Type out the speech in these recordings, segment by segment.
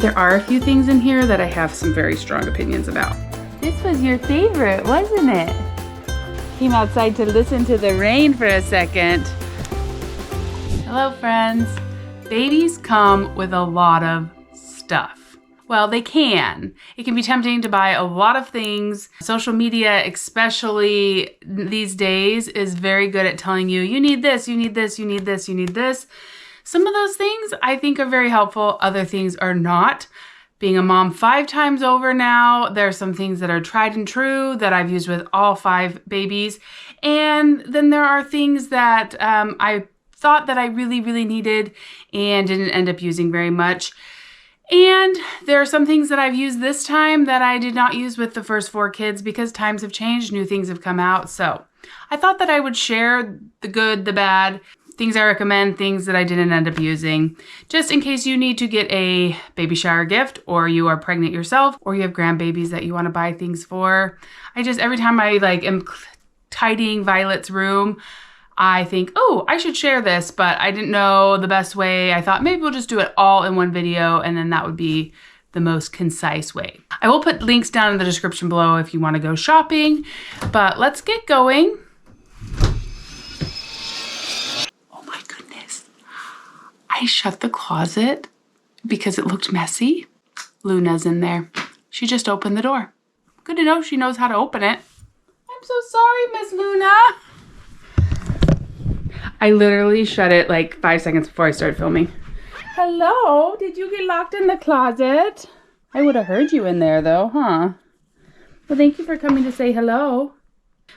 There are a few things in here that I have some very strong opinions about. This was your favorite, wasn't it? Came outside to listen to the rain for a second. Hello, friends. Babies come with a lot of stuff. Well, they can. It can be tempting to buy a lot of things. Social media, especially these days, is very good at telling you, you need this, you need this, you need this, you need this. Some of those things I think are very helpful. Other things are not. Being a mom 5 times over now, there are some things that are tried and true that I've used with all 5 babies. And then there are things that I thought that I really, really needed and didn't end up using very much. And there are some things that I've used this time that I did not use with the first 4 kids because times have changed, new things have come out. So I thought that I would share the good, the bad, things I recommend, things that I didn't end up using, just in case you need to get a baby shower gift, or you are pregnant yourself, or you have grandbabies that you want to buy things for. Every time I am tidying Violet's room, I think, oh, I should share this, but I didn't know the best way. I thought maybe we'll just do it all in one video, and then that would be the most concise way. I will put links down in the description below if you want to go shopping, but let's get going. I shut the closet because it looked messy. Luna's in there. She just opened the door. Good to know she knows how to open it. I'm so sorry, Miss Luna. I literally shut it like 5 seconds before I started filming. Hello, did you get locked in the closet? I would have heard you in there though, huh? Well, thank you for coming to say hello.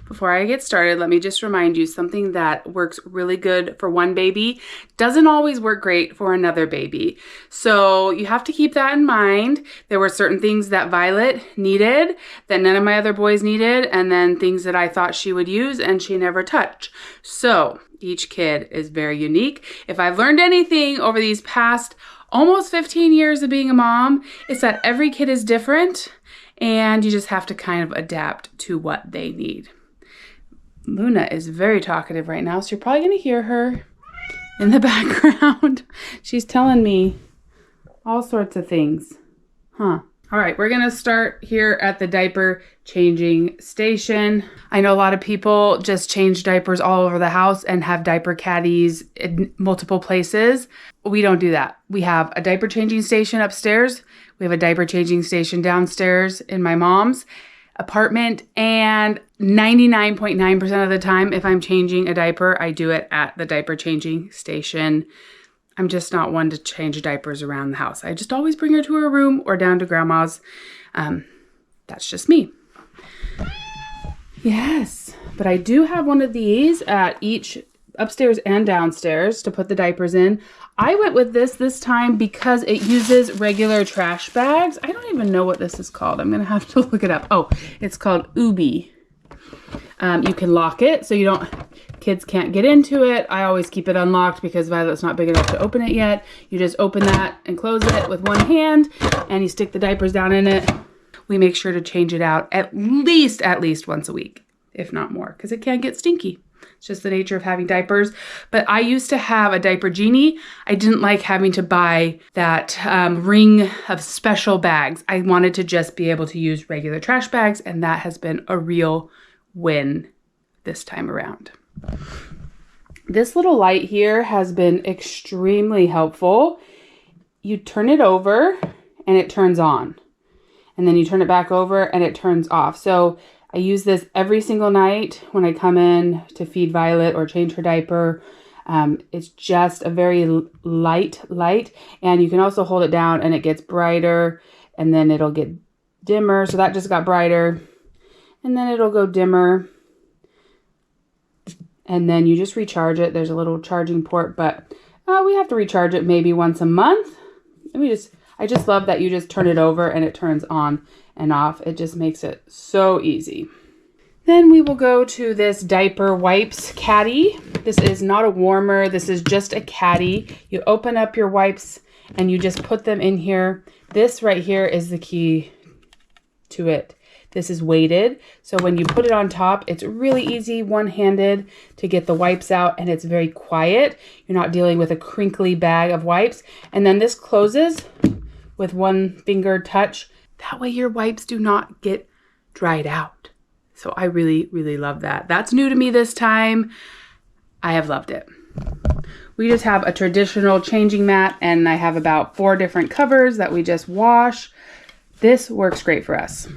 Before I get started, let me just remind you something that works really good for one baby doesn't always work great for another baby. So you have to keep that in mind. There were certain things that Violet needed that none of my other boys needed, and then things that I thought she would use and she never touched. So each kid is very unique. If I've learned anything over these past almost 15 years of being a mom, it's that every kid is different and you just have to kind of adapt to what they need. Luna is very talkative right now, so you're probably going to hear her in the background. She's telling me all sorts of things. Huh. All right, we're going to start here at the diaper changing station. I know a lot of people just change diapers all over the house and have diaper caddies in multiple places. We don't do that. We have a diaper changing station upstairs. We have a diaper changing station downstairs in my mom's apartment, and 99.9% of the time, if I'm changing a diaper, I do it at the diaper changing station. I'm just not one to change diapers around the house. I just always bring her to her room or down to grandma's. That's just me. Yes, but I do have one of these at each upstairs and downstairs to put the diapers in. I went with this time because it uses regular trash bags. I don't even know what this is called. I'm gonna have to look it up. Oh, it's called Ubi. You can lock it so kids can't get into it. I always keep it unlocked because Violet's not big enough to open it yet. You just open that and close it with one hand and you stick the diapers down in it. We make sure to change it out at least once a week, if not more, because it can get stinky. It's just the nature of having diapers. But I used to have a diaper genie. I didn't like having to buy that ring of special bags. I wanted to just be able to use regular trash bags, and that has been a real win this time around. This little light here has been extremely helpful. You turn it over and it turns on. And then you turn it back over and it turns off. So I use this every single night when I come in to feed Violet or change her diaper. It's just a very light light, and you can also hold it down and it gets brighter, and then it'll get dimmer. So that just got brighter, and then it'll go dimmer, and then you just recharge it. There's a little charging port, but we have to recharge it maybe once a month. I just love that you just turn it over and it turns on and off. It just makes it so easy. Then we will go to this diaper wipes caddy. This is not a warmer. This is just a caddy. You open up your wipes and you just put them in here. This right here is the key to it. This is weighted. So when you put it on top, it's really easy one-handed to get the wipes out, and it's very quiet. You're not dealing with a crinkly bag of wipes. And then this closes with one finger touch. That way your wipes do not get dried out. So I really, really love that. That's new to me this time. I have loved it. We just have a traditional changing mat, and I have about 4 different covers that we just wash. This works great for us.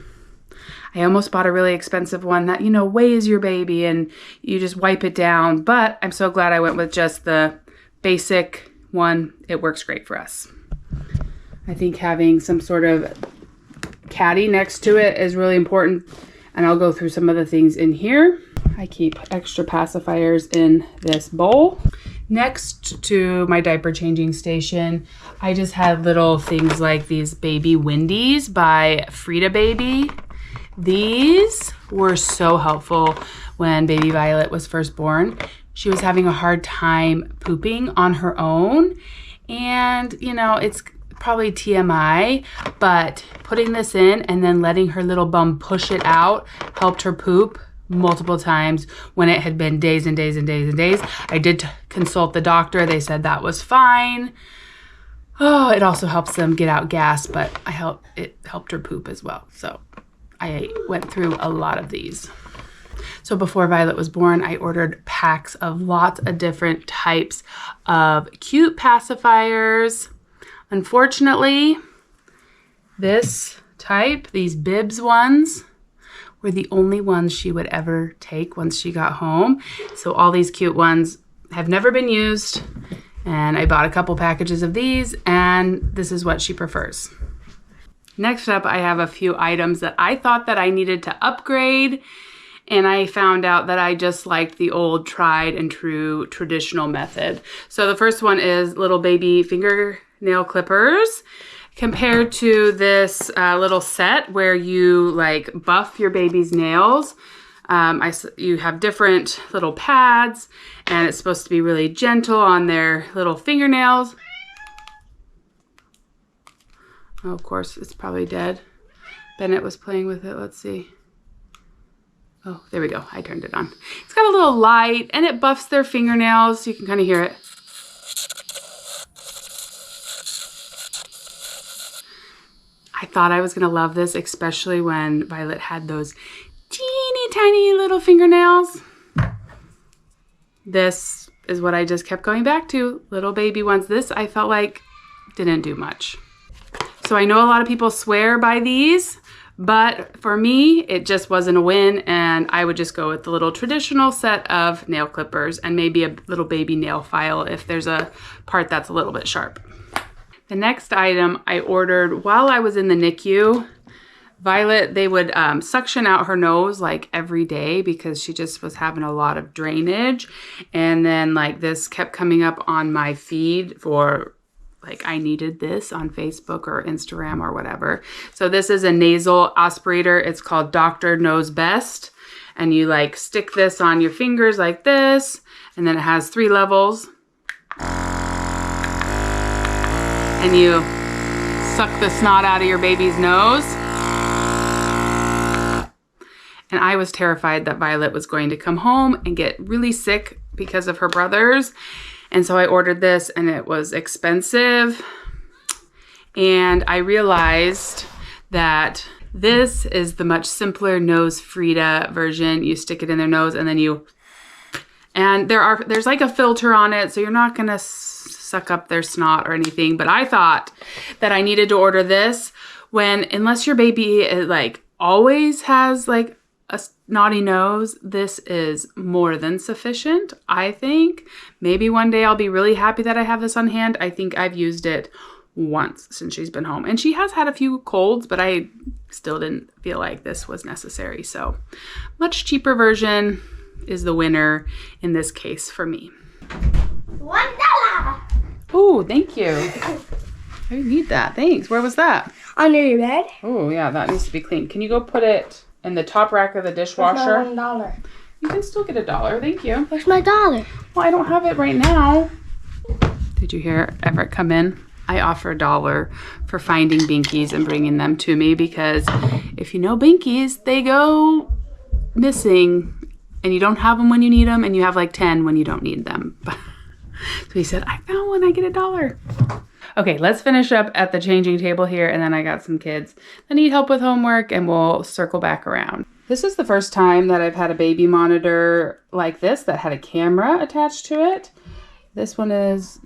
I almost bought a really expensive one that, you know, weighs your baby and you just wipe it down, but I'm so glad I went with just the basic one. It works great for us. I think having some sort of caddy next to it is really important, and I'll go through some of the things in here. I keep extra pacifiers in this bowl. Next to my diaper changing station, I just had little things like these baby Wendy's by Frida Baby. These were so helpful when baby Violet was first born. She was having a hard time pooping on her own, and you know, it's probably TMI, but putting this in and then letting her little bum push it out helped her poop multiple times when it had been days and days and days and days. I did consult the doctor. They said that was fine. Oh, it also helps them get out gas, but it helped her poop as well. So I went through a lot of these. So before Violet was born, I ordered packs of lots of different types of cute pacifiers. Unfortunately, this type, these bibs ones, were the only ones she would ever take once she got home. So all these cute ones have never been used, and I bought a couple packages of these, and this is what she prefers. Next up, I have a few items that I thought that I needed to upgrade, and I found out that I just liked the old tried and true traditional method. So the first one is little baby fingernail clippers, compared to this little set where you like buff your baby's nails. You have different little pads, and it's supposed to be really gentle on their little fingernails. Oh, of course, it's probably dead. Bennett was playing with it. Let's see. Oh, there we go. I turned it on. It's got a little light, and it buffs their fingernails. You can kind of hear it. I thought I was going to love this, especially when Violet had those teeny tiny little fingernails. This is what I just kept going back to, little baby ones. This I felt like didn't do much. So I know a lot of people swear by these, but for me, it just wasn't a win, and I would just go with the little traditional set of nail clippers and maybe a little baby nail file if there's a part that's a little bit sharp. The next item I ordered while I was in the NICU. Violet, they would suction out her nose like every day because she just was having a lot of drainage. And then like this kept coming up on my feed for like I needed this on Facebook or Instagram or whatever. So this is a nasal aspirator. It's called Dr. Knows Best. And you like stick this on your fingers like this. And then it has 3 levels. And you suck the snot out of your baby's nose. And I was terrified that Violet was going to come home and get really sick because of her brothers. And so I ordered this, and it was expensive. And I realized that this is the much simpler nose Frida version. You stick it in their nose, and then there's like a filter on it, so you're not gonna suck up their snot or anything. But I thought that I needed to order this unless your baby like always has like a snotty nose, this is more than sufficient, I think. Maybe one day I'll be really happy that I have this on hand. I think I've used it once since she's been home. And she has had a few colds, but I still didn't feel like this was necessary. So much cheaper version is the winner in this case for me. $1. Oh, thank you. I need that. Thanks. Where was that? Under your bed. Oh, yeah, that needs to be clean. Can you go put it in the top rack of the dishwasher? Where's my $1? You can still get $1. Thank you. Where's my $1? Well, I don't have it right now. Did you hear Everett come in? I offer $1 for finding Binkies and bringing them to me, because if you know Binkies, they go missing and you don't have them when you need them, and you have like 10 when you don't need them. So he said, I found one, I get $1. Okay, let's finish up at the changing table here, and then I got some kids that need help with homework, and we'll circle back around. This is the first time that I've had a baby monitor like this that had a camera attached to it. This one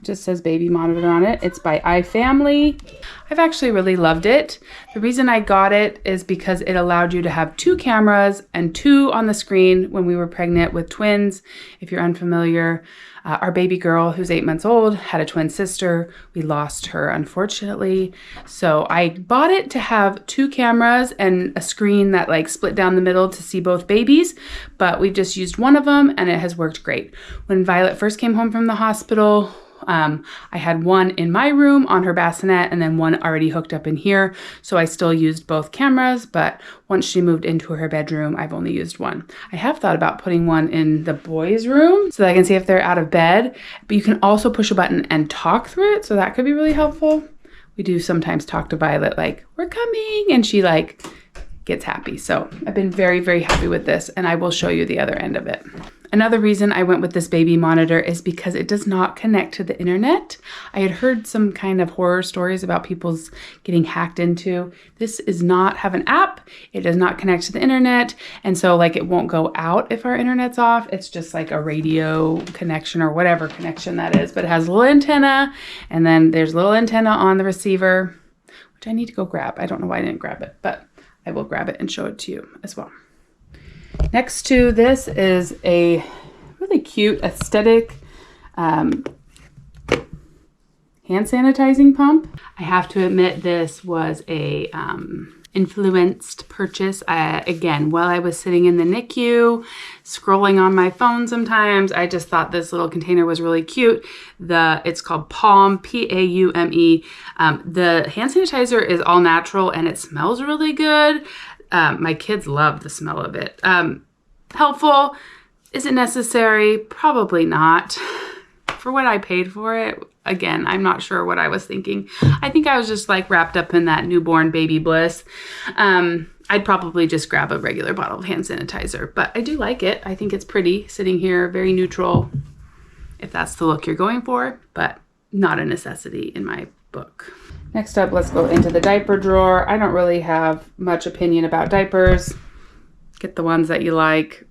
just says baby monitor on it. It's by iFamily. I've actually really loved it. The reason I got it is because it allowed you to have 2 cameras and 2 on the screen when we were pregnant with twins. If you're unfamiliar, our baby girl, who's 8 months old, had a twin sister. We lost her, unfortunately. So I bought it to have 2 cameras and a screen that like split down the middle to see both babies, but we've just used one of them and it has worked great. When Violet first came home from the hospital, I had one in my room on her bassinet and then one already hooked up in here. So I still used both cameras, but once she moved into her bedroom, I've only used one. I have thought about putting one in the boys' room so that I can see if they're out of bed, but you can also push a button and talk through it. So that could be really helpful. We do sometimes talk to Violet like, we're coming, and she like gets happy. So I've been very, very happy with this, and I will show you the other end of it. Another reason I went with this baby monitor is because it does not connect to the internet. I had heard some kind of horror stories about people's getting hacked into. This does not have an app. It does not connect to the internet. And so like it won't go out if our internet's off. It's just like a radio connection or whatever connection that is, but it has a little antenna, and then there's a little antenna on the receiver, which I need to go grab. I don't know why I didn't grab it, but I will grab it and show it to you as well. Next to this is a really cute aesthetic hand sanitizing pump. I have to admit this was a influenced purchase. Again, while I was sitting in the NICU, scrolling on my phone sometimes, I just thought this little container was really cute. It's called Palm, P-A-U-M-E. The hand sanitizer is all natural and it smells really good. My kids love the smell of it. Helpful. Is it necessary? Probably not. For what I paid for it, again, I'm not sure what I was thinking. I think I was just like wrapped up in that newborn baby bliss. I'd probably just grab a regular bottle of hand sanitizer, but I do like it. I think it's pretty sitting here, very neutral, if that's the look you're going for, but not a necessity in my book. Next up, let's go into the diaper drawer. I don't really have much opinion about diapers. Get the ones that you like.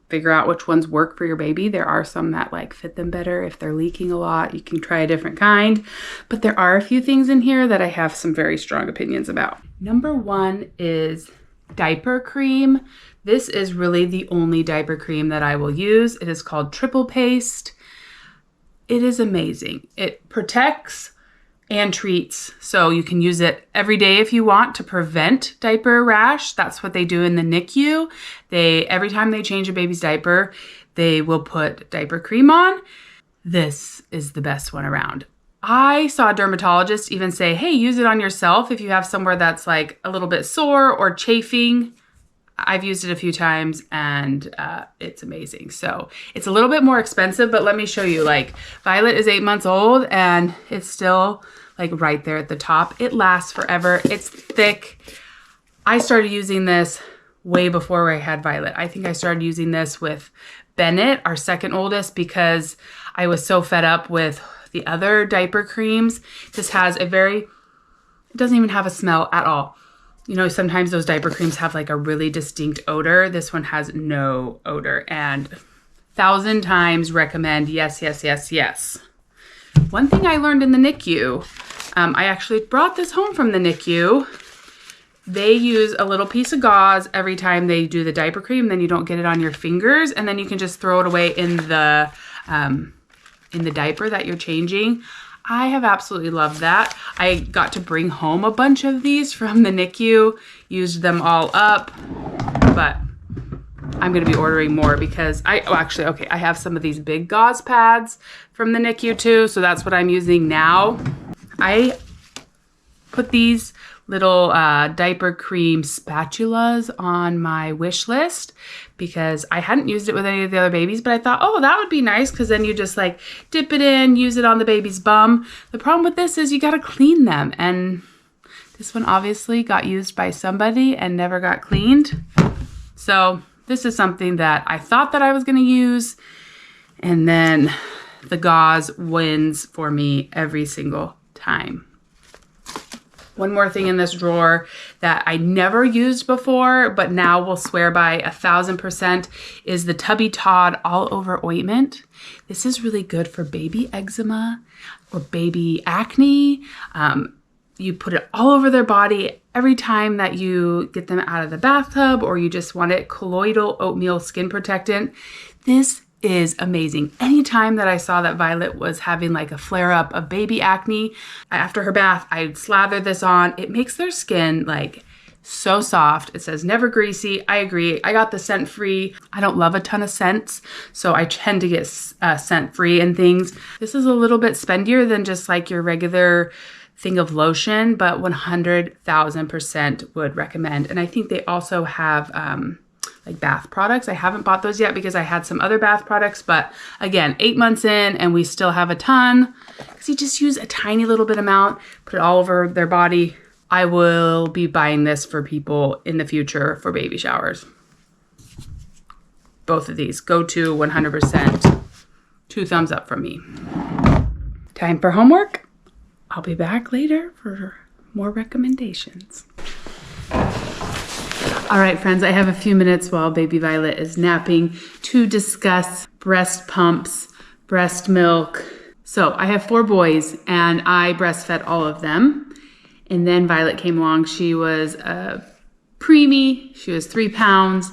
Figure out which ones work for your baby. There are some that like fit them better. If they're leaking a lot, you can try a different kind. But there are a few things in here that I have some very strong opinions about. Number 1 is Diaper Cream. This is really the only diaper cream that I will use. It is called Triple Paste. It is amazing. It protects and treats. So you can use it every day if you want to prevent diaper rash. That's what they do in the NICU. Every time they change a baby's diaper, they will put diaper cream on. This is the best one around. I saw a dermatologist even say, hey, use it on yourself if you have somewhere that's like a little bit sore or chafing. I've used it a few times and it's amazing. So it's a little bit more expensive, but let me show you. Like Violet is 8 months old and it's still like right there at the top. It lasts forever. It's thick. I started using this way before I had Violet. I think I started using this with Bennett, our second oldest, because I was so fed up with the other diaper creams. This has it doesn't even have a smell at all. You know, sometimes those diaper creams have like a really distinct odor. This one has no odor, and 1,000 times recommend. Yes, yes, yes, yes. One thing I learned in the NICU, I actually brought this home from the NICU. They use a little piece of gauze every time they do the diaper cream, then you don't get it on your fingers, and then you can just throw it away in the diaper that you're changing. I have absolutely loved that. I got to bring home a bunch of these from the NICU, used them all up, but I'm gonna be ordering more because I have some of these big gauze pads from the NICU too, so that's what I'm using now. I put these little diaper cream spatulas on my wish list because I hadn't used it with any of the other babies, but I thought, oh, that would be nice because then you just like dip it in, use it on the baby's bum. The problem with this is you gotta clean them, and this one obviously got used by somebody and never got cleaned. So this is something that I thought that I was gonna use, and then the gauze wins for me every single time. One more thing in this drawer that I never used before, but now will swear by 1000% is the Tubby Todd All Over Ointment. This is really good for baby eczema or baby acne. You put it all over their body every time that you get them out of the bathtub, or you just want it colloidal oatmeal skin protectant. This is amazing. Anytime that I saw that Violet was having like a flare up of baby acne, after her bath, I'd slather this on. It makes their skin like so soft. It says never greasy. I agree. I got the scent free. I don't love a ton of scents, so I tend to get scent free and things. This is a little bit spendier than just like your regular thing of lotion, but 100,000% would recommend. And I think they also have like bath products. I haven't bought those yet because I had some other bath products, but again, 8 months in and we still have a ton, because you just use a tiny little bit amount, put it all over their body. I will be buying this for people in the future for baby showers. Both of these go to 100%. 2 thumbs up from me. Time for homework. I'll be back later for more recommendations. All right, friends, I have a few minutes while baby Violet is napping to discuss breast pumps, breast milk. So I have 4 boys and I breastfed all of them. And then Violet came along. She was a preemie. She was 3 pounds.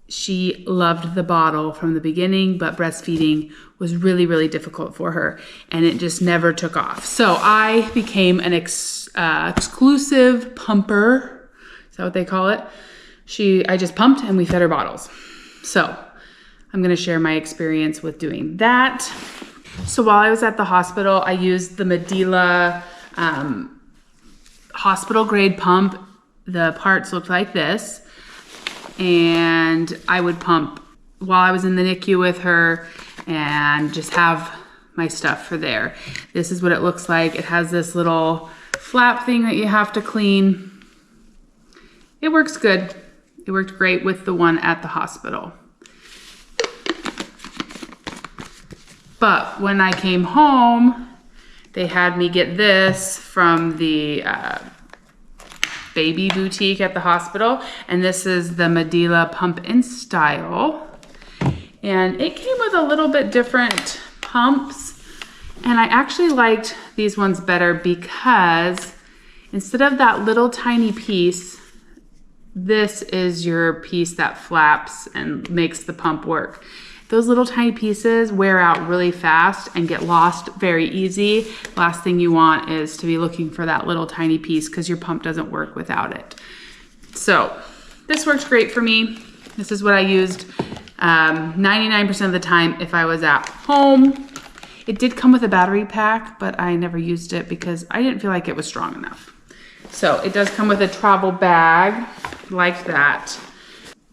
She loved the bottle from the beginning, but breastfeeding was really, really difficult for her, and it just never took off. So I became an exclusive pumper. Is that what they call it? I just pumped and we fed her bottles. So I'm gonna share my experience with doing that. So while I was at the hospital, I used the Medela hospital grade pump. The parts looked like this. And I would pump while I was in the NICU with her and just have my stuff for there. This is what it looks like. It has this little flap thing that you have to clean. It works good. It worked great with the one at the hospital. But when I came home, they had me get this from the baby boutique at the hospital, and this is the Medela Pump in Style, and it came with a little bit different pumps, and I actually liked these ones better because instead of that little tiny piece, this is your piece that flaps and makes the pump work. Those little tiny pieces wear out really fast and get lost very easy. Last thing you want is to be looking for that little tiny piece because your pump doesn't work without it. So this works great for me. This is what I used 99% of the time if I was at home. It did come with a battery pack, but I never used it because I didn't feel like it was strong enough. So it does come with a travel bag like that.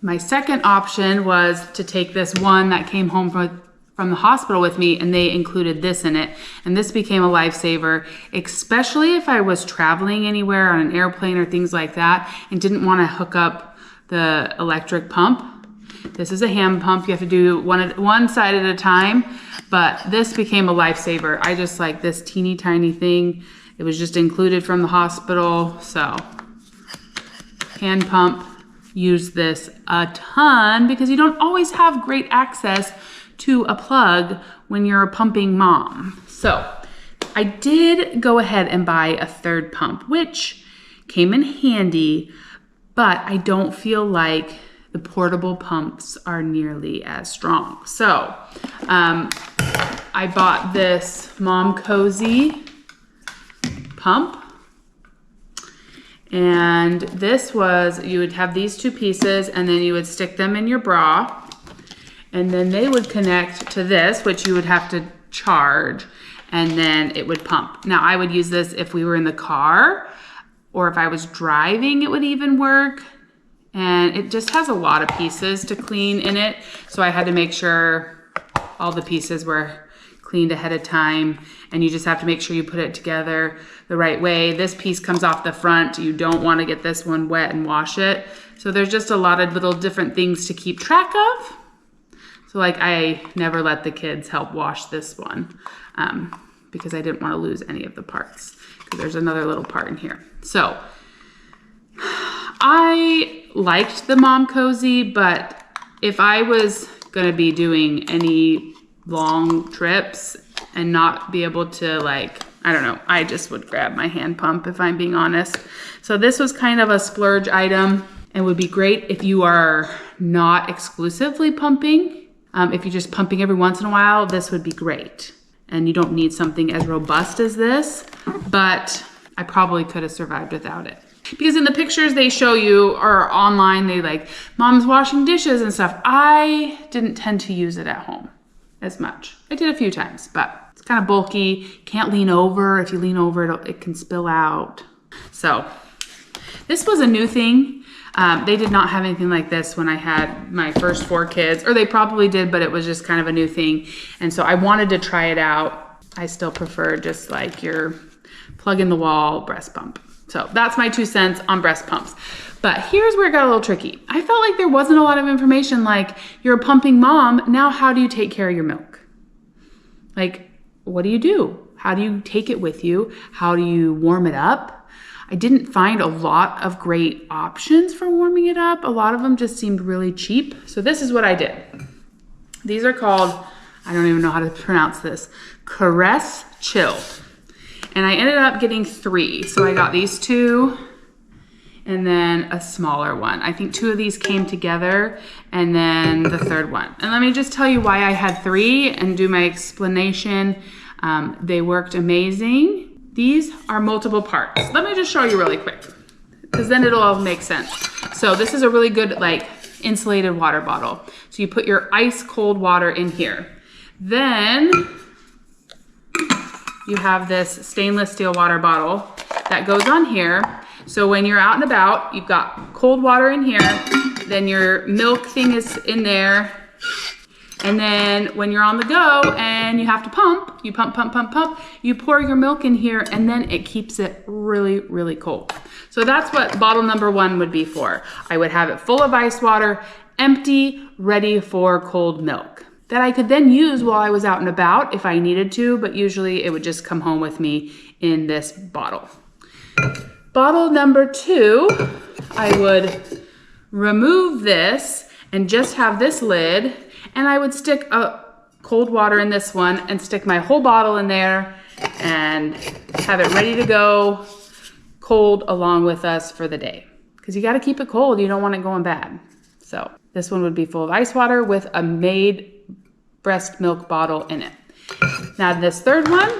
My second option was to take this one that came home from the hospital with me, and they included this in it. And this became a lifesaver, especially if I was traveling anywhere on an airplane or things like that and didn't want to hook up the electric pump. This is a Hamm pump. You have to do one side at a time, but this became a lifesaver. I just like this teeny tiny thing. It was just included from the hospital. So hand pump. Use this a ton because you don't always have great access to a plug when you're a pumping mom. So I did go ahead and buy a 3rd pump, which came in handy, but I don't feel like the portable pumps are nearly as strong. So I bought this Mom Cozy pump. And this was, you would have these 2 pieces and then you would stick them in your bra, and then they would connect to this, which you would have to charge, and then it would pump. Now I would use this if we were in the car, or if I was driving, it would even work. And it just has a lot of pieces to clean in it. So I had to make sure all the pieces were cleaned ahead of time, and you just have to make sure you put it together the right way. This piece comes off the front. You don't want to get this one wet and wash it. So there's just a lot of little different things to keep track of. So like I never let the kids help wash this one because I didn't want to lose any of the parts. There's another little part in here. So I liked the Mom Cozy, but if I was gonna be doing any long trips and not be able to, like, I don't know, I just would grab my hand pump if I'm being honest. So this was kind of a splurge item and would be great if you are not exclusively pumping. If you're just pumping every once in a while, this would be great. And you don't need something as robust as this, but I probably could have survived without it. Because in the pictures they show you, or online, they like, mom's washing dishes and stuff. I didn't tend to use it at home as much. I did a few times, but it's kind of bulky. Can't lean over. If you lean over, it can spill out. So this was a new thing. They did not have anything like this when I had my first 4 kids, or they probably did, but it was just kind of a new thing. And so I wanted to try it out. I still prefer just like your plug in the wall breast pump. So that's my 2 cents on breast pumps. But here's where it got a little tricky. I felt like there wasn't a lot of information, like, you're a pumping mom, now how do you take care of your milk? Like, what do you do? How do you take it with you? How do you warm it up? I didn't find a lot of great options for warming it up. A lot of them just seemed really cheap. So this is what I did. These are called, I don't even know how to pronounce this, Caress Chill. And I ended up getting 3. So I got these 2 and then a smaller one. I think 2 of these came together and then the 3rd one. And let me just tell you why I had 3 and do my explanation. They worked amazing. These are multiple parts. Let me just show you really quick, because then it'll all make sense. So this is a really good, like, insulated water bottle. So you put your ice cold water in here. Then you have this stainless steel water bottle that goes on here. So when you're out and about, you've got cold water in here, then your milk thing is in there. And then when you're on the go and you have to pump, you pump, you pour your milk in here, and then it keeps it really, really cold. So that's what bottle number 1 would be for. I would have it full of ice water, empty, ready for cold milk, that I could then use while I was out and about if I needed to, but usually it would just come home with me in this bottle. Bottle number 2, I would remove this and just have this lid, and I would stick a cold water in this one and stick my whole bottle in there and have it ready to go cold along with us for the day. Because you got to keep it cold. You don't want it going bad. So this one would be full of ice water with a made breast milk bottle in it. Now this 3rd one,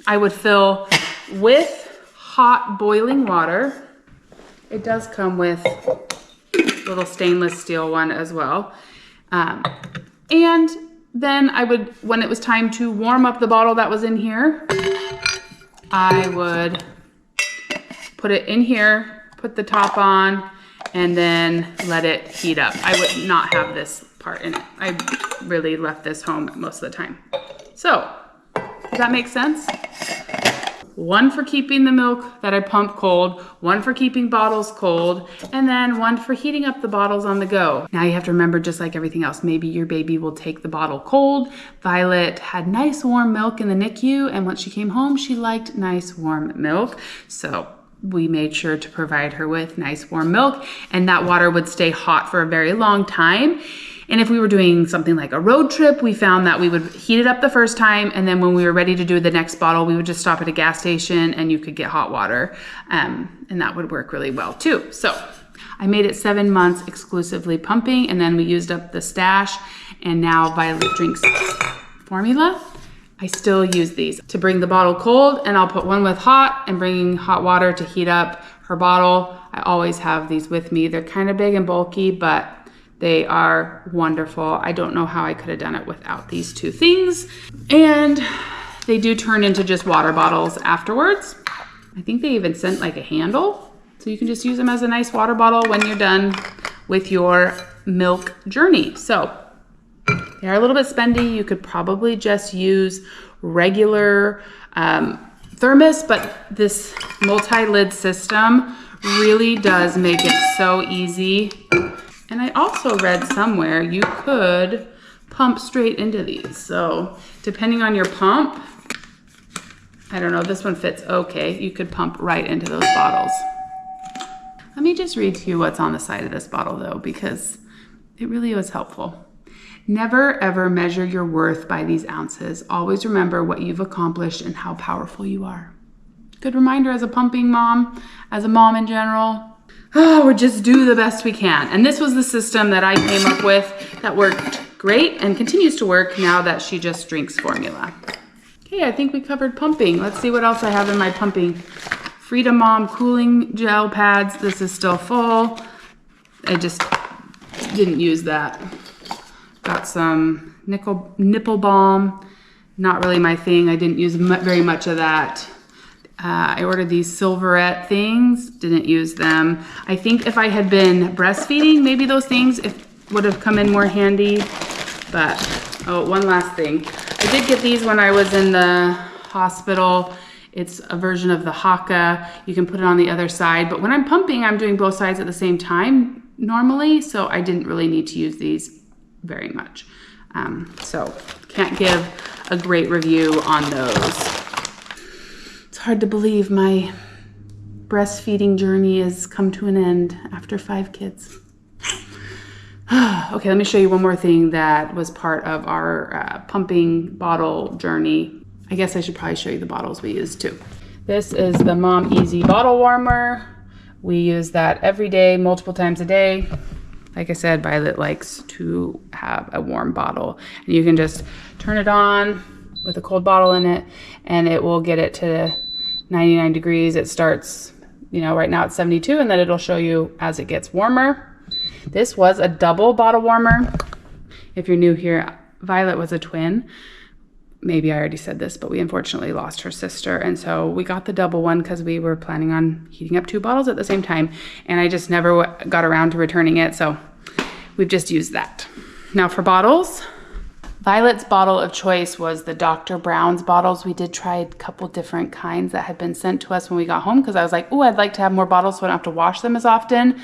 I would fill with hot boiling water. It does come with a little stainless steel one as well. And then I would, when it was time to warm up the bottle that was in here, I would put it in here, put the top on, and then let it heat up. I would not have this part in it. I really left this home most of the time. So, does that make sense? 1 for keeping the milk that I pump cold, 1 for keeping bottles cold, and then 1 for heating up the bottles on the go. Now you have to remember, just like everything else, maybe your baby will take the bottle cold. Violet had nice warm milk in the NICU, and once she came home, she liked nice warm milk. So we made sure to provide her with nice warm milk, and that water would stay hot for a very long time. And if we were doing something like a road trip, we found that we would heat it up the first time, and then when we were ready to do the next bottle, we would just stop at a gas station and you could get hot water. And that would work really well too. So I made it 7 months exclusively pumping, and then we used up the stash, and now Violet drinks formula. I still use these to bring the bottle cold, and I'll put 1 with hot and bringing hot water to heat up her bottle. I always have these with me. They're kind of big and bulky, but they are wonderful. I don't know how I could have done it without these 2 things. And they do turn into just water bottles afterwards. I think they even sent like a handle, so you can just use them as a nice water bottle when you're done with your milk journey. So they are a little bit spendy. You could probably just use regular thermos, but this multi-lid system really does make it so easy. And I also read somewhere you could pump straight into these. So depending on your pump, I don't know, this one fits okay. You could pump right into those bottles. Let me just read to you what's on the side of this bottle though, because it really was helpful. Never ever measure your worth by these ounces. Always remember what you've accomplished and how powerful you are. Good reminder as a pumping mom, as a mom in general. We'll just do the best we can. And this was the system that I came up with that worked great and continues to work now that she just drinks formula. Okay, I think we covered pumping. Let's see what else I have in my pumping. Freedom Mom cooling gel pads. This is still full. I just didn't use that. Got some nipple balm. Not really my thing. I didn't use very much of that. I ordered these Silverette things. Didn't use them. I think if I had been breastfeeding, maybe those things would have come in more handy. But, oh, one last thing. I did get these when I was in the hospital. It's a version of the Haka. You can put it on the other side. But when I'm pumping, I'm doing both sides at the same time normally. So I didn't really need to use these very much. So can't give a great review on those. It's hard to believe my breastfeeding journey has come to an end after 5 kids. Okay, let me show you one more thing that was part of our pumping bottle journey. I guess I should probably show you the bottles we used too. This is the Mom Easy bottle warmer. We use that every day, multiple times a day. Like I said, Violet likes to have a warm bottle. And you can just turn it on with a cold bottle in it and it will get it to 99 degrees. It starts, you know, right now it's 72 and then it'll show you as it gets warmer. This was a double bottle warmer. If you're new here, Violet was a twin. Maybe I already said this, but we unfortunately lost her sister. And so we got the double one because we were planning on heating up 2 bottles at the same time. And I just never got around to returning it. So we've just used that. Now for bottles, Violet's bottle of choice was the Dr. Brown's bottles. We did try a couple different kinds that had been sent to us when we got home because I was like, oh, I'd like to have more bottles so I don't have to wash them as often.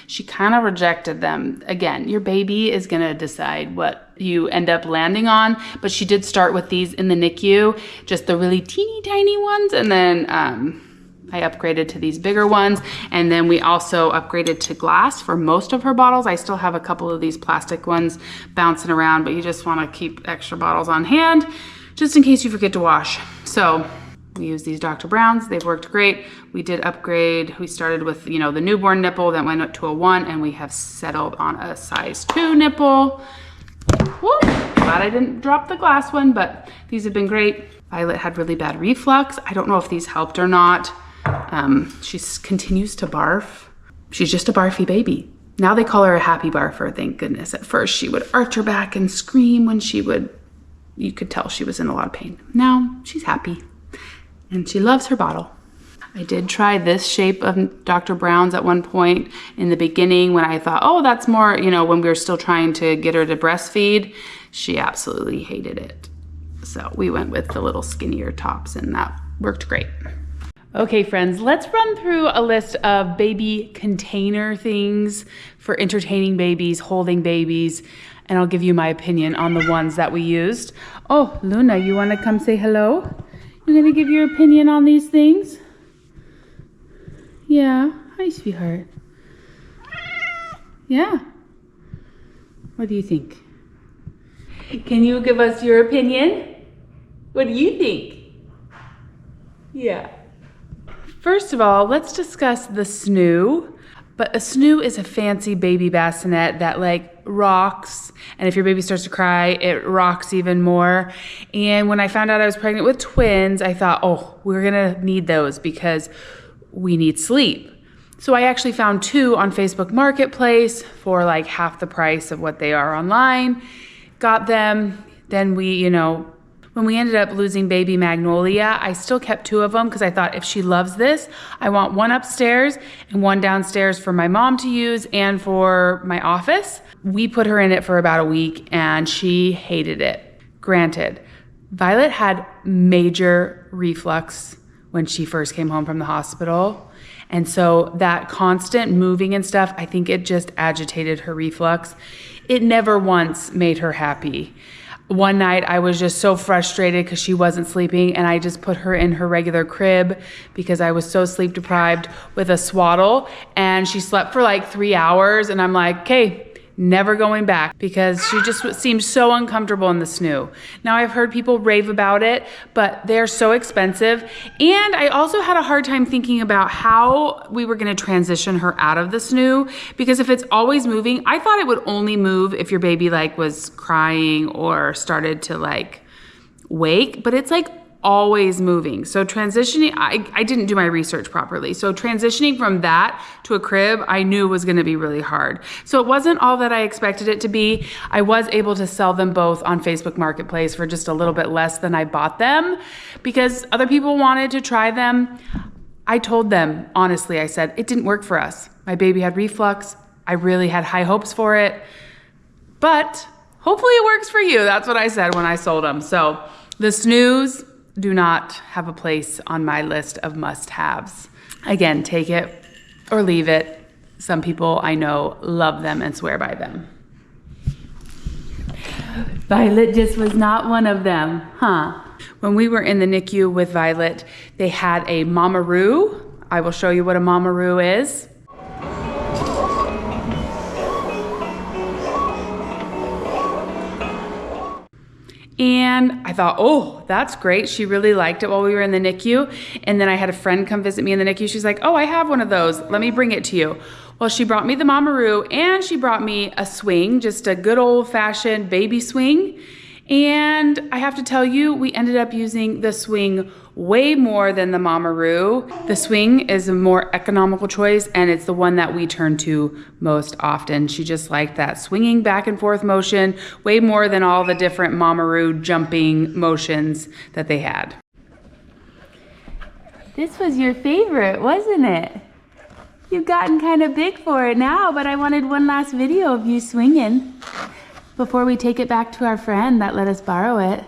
She kind of rejected them. Again, your baby is gonna decide what you end up landing on, but she did start with these in the NICU, just the really teeny tiny ones, and then I upgraded to these bigger ones, and then we also upgraded to glass for most of her bottles. I still have a couple of these plastic ones bouncing around, but you just wanna keep extra bottles on hand, just in case you forget to wash. So we use these Dr. Brown's, they've worked great. We did upgrade, we started with, you know, the newborn nipple, then went up to a 1, and we have settled on a size 2 nipple. Whoop, glad I didn't drop the glass one, but these have been great. Violet had really bad reflux. I don't know if these helped or not. She continues to barf. She's just a barfy baby. Now they call her a happy barfer, thank goodness. At first she would arch her back and scream when you could tell she was in a lot of pain. Now she's happy. And she loves her bottle. I did try this shape of Dr. Brown's at one point in the beginning when I thought, oh, that's more, you know, when we were still trying to get her to breastfeed. She absolutely hated it. So we went with the little skinnier tops and that worked great. Okay, friends, let's run through a list of baby container things for entertaining babies, holding babies, and I'll give you my opinion on the ones that we used. Oh, Luna, you wanna come say hello? You're gonna give your opinion on these things? Yeah, hi sweetheart. Yeah. What do you think? Can you give us your opinion? What do you think? Yeah. First of all, let's discuss the SNOO. But a SNOO is a fancy baby bassinet that like rocks, and if your baby starts to cry, it rocks even more. And when I found out I was pregnant with twins, I thought, oh, we're gonna need those because we need sleep. So I actually found 2 on Facebook Marketplace for like half the price of what they are online. Got them, then we, you know, when we ended up losing baby Magnolia, I still kept 2 of them because I thought if she loves this, I want one upstairs and one downstairs for my mom to use and for my office. We put her in it for about a week and she hated it. Granted, Violet had major reflux when she first came home from the hospital. And so that constant moving and stuff, I think it just agitated her reflux. It never once made her happy. One night I was just so frustrated because she wasn't sleeping, and I just put her in her regular crib because I was so sleep deprived with a swaddle, and she slept for like 3 hours, and I'm like, okay, never going back, because she just seemed so uncomfortable in the SNOO. Now I've heard people rave about it, but they're so expensive. And I also had a hard time thinking about how we were gonna transition her out of the SNOO, because if it's always moving, I thought it would only move if your baby like was crying or started to like wake, but it's like always moving. So transitioning, I didn't do my research properly. So transitioning from that to a crib, I knew was gonna be really hard. So it wasn't all that I expected it to be. I was able to sell them both on Facebook Marketplace for just a little bit less than I bought them because other people wanted to try them. I told them, honestly, I said, it didn't work for us. My baby had reflux. I really had high hopes for it, but hopefully it works for you. That's what I said when I sold them. So the SNOOs do not have a place on my list of must-haves. Again, take it or leave it. Some people I know love them and swear by them. Violet just was not one of them, huh? When we were in the NICU with Violet, they had a Mama-Roo. I will show you what a Mama-Roo is. And I thought, oh, that's great. She really liked it while we were in the NICU. And then I had a friend come visit me in the NICU. She's like, oh, I have one of those. Let me bring it to you. Well, she brought me the Mama-Roo, and she brought me a swing, just a good old-fashioned baby swing. And I have to tell you, we ended up using the swing way more than the Mama-Roo. The swing is a more economical choice, and it's the one that we turn to most often. She just liked that swinging back and forth motion way more than all the different Mama-Roo jumping motions that they had. This was your favorite, wasn't it? You've gotten kind of big for it now, but I wanted one last video of you swinging before we take it back to our friend that let us borrow it.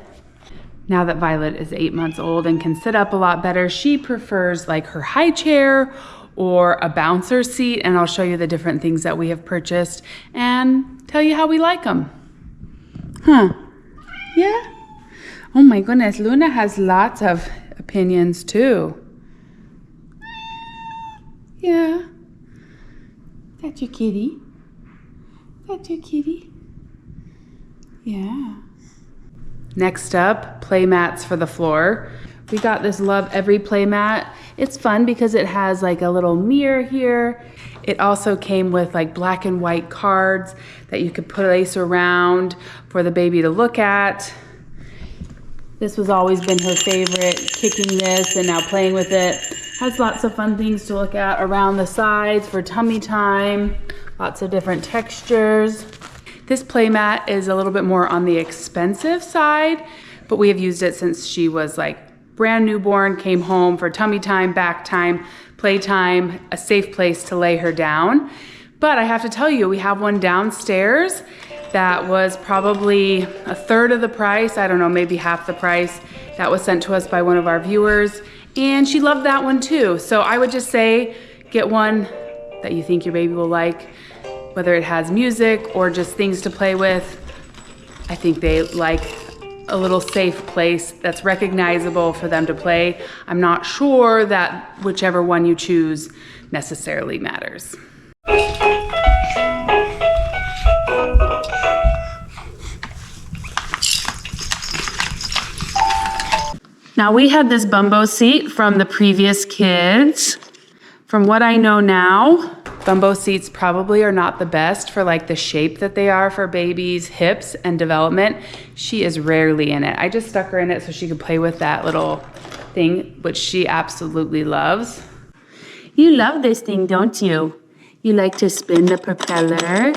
Now that Violet is 8 months old and can sit up a lot better, she prefers like her high chair or a bouncer seat, and I'll show you the different things that we have purchased and tell you how we like them. Huh? Yeah? Oh my goodness, Luna has lots of opinions too. Yeah. That's your kitty? That's your kitty? Yeah. Next up, playmats for the floor. We got this Love Every playmat. It's fun because it has like a little mirror here. It also came with like black and white cards that you could place around for the baby to look at. This was always been her favorite, kicking this and now playing with it. Has lots of fun things to look at around the sides for tummy time. Lots of different textures. This playmat is a little bit more on the expensive side, but we have used it since she was like brand newborn, came home for tummy time, back time, playtime, a safe place to lay her down. But I have to tell you, we have one downstairs that was probably a third of the price. I don't know, maybe half the price. That was sent to us by one of our viewers, and she loved that one too. So I would just say, get one that you think your baby will like. Whether it has music or just things to play with, I think they like a little safe place that's recognizable for them to play. I'm not sure that whichever one you choose necessarily matters. Now we had this bumbo seat from the previous kids. From what I know now, bumbo seats probably are not the best for like the shape that they are for babies' hips and development. She is rarely in it. I just stuck her in it so she could play with that little thing, which she absolutely loves. You love this thing, don't you? You like to spin the propeller?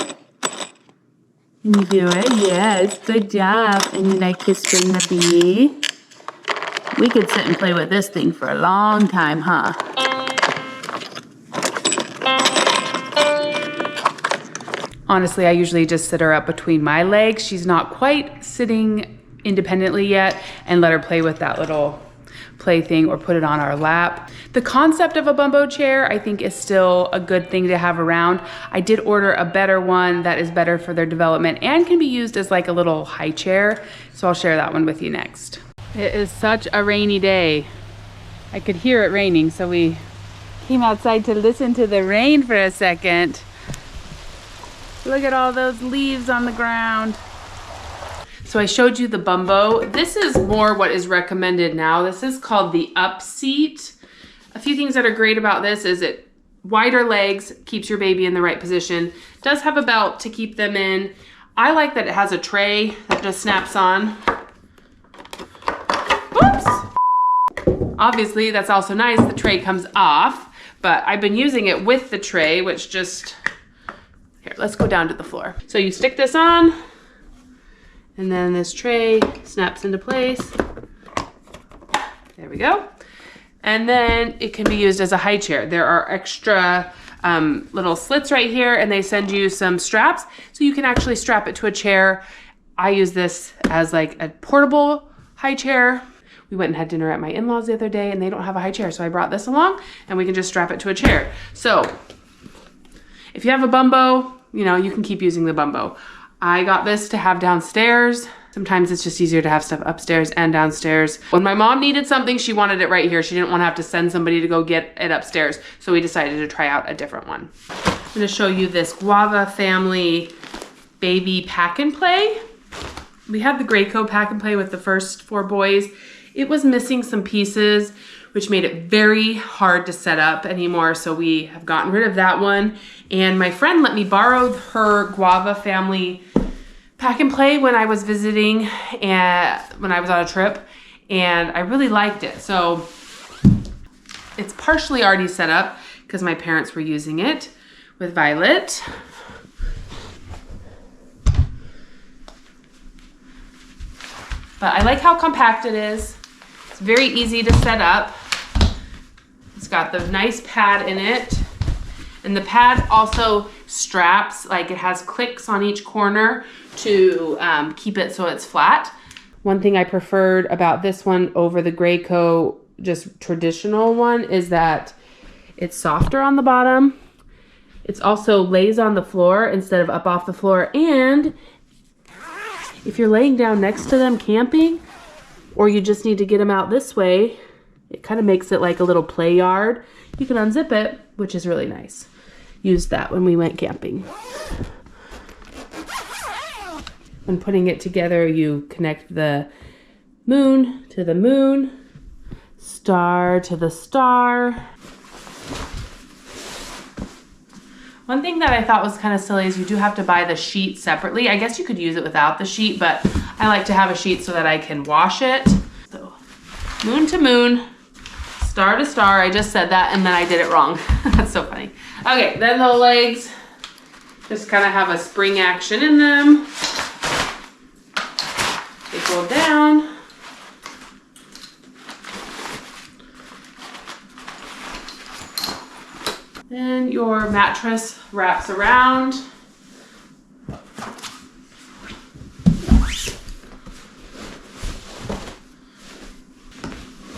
Can you do it? Yes, good job. And you like to spin the bee? We could sit and play with this thing for a long time, huh? Honestly, I usually just sit her up between my legs. She's not quite sitting independently yet, and let her play with that little plaything or put it on our lap. The concept of a bumbo chair I think is still a good thing to have around. I did order a better one that is better for their development and can be used as like a little high chair. So I'll share that one with you next. It is such a rainy day. I could hear it raining, so we came outside to listen to the rain for a second. Look at all those leaves on the ground. So I showed you the bumbo. This is more what is recommended now. This is called the Upseat. A few things that are great about this is it wider legs, keeps your baby in the right position. Does have a belt to keep them in. I like that it has a tray that just snaps on. Whoops! Obviously, that's also nice. The tray comes off, but I've been using it with the tray, which just, here, let's go down to the floor. So you stick this on, and then this tray snaps into place. There we go. And then it can be used as a high chair. There are extra little slits right here, and they send you some straps so you can actually strap it to a chair. I use this as like a portable high chair. We went and had dinner at my in-laws the other day, and they don't have a high chair, so I brought this along, and we can just strap it to a chair. So if you have a bumbo, you know, you can keep using the bumbo. I got this to have downstairs. Sometimes it's just easier to have stuff upstairs and downstairs. When my mom needed something, she wanted it right here. She didn't want to have to send somebody to go get it upstairs. So we decided to try out a different one. I'm gonna show you this Guava Family Baby Pack and Play. We had the Graco Pack and Play with the first 4 boys. It was missing some pieces, which made it very hard to set up anymore. So we have gotten rid of that one. And my friend let me borrow her Guava Family Pack and Play when I was visiting and when I was on a trip, and I really liked it. So it's partially already set up because my parents were using it with Violet. But I like how compact it is. It's very easy to set up. It's got the nice pad in it. And the pad also straps, like it has clicks on each corner to keep it so it's flat. One thing I preferred about this one over the Graco, just traditional one, is that it's softer on the bottom. It's also lays on the floor instead of up off the floor. And if you're laying down next to them camping, or you just need to get them out this way, it kind of makes it like a little play yard. You can unzip it, which is really nice. Used that when we went camping. When putting it together, you connect the moon to the moon, star to the star. One thing that I thought was kind of silly is you do have to buy the sheet separately. I guess you could use it without the sheet, but I like to have a sheet so that I can wash it. So moon to moon, star to star. I just said that and then I did it wrong. That's so funny. Okay, then the legs just kind of have a spring action in them. They go down. Then your mattress wraps around.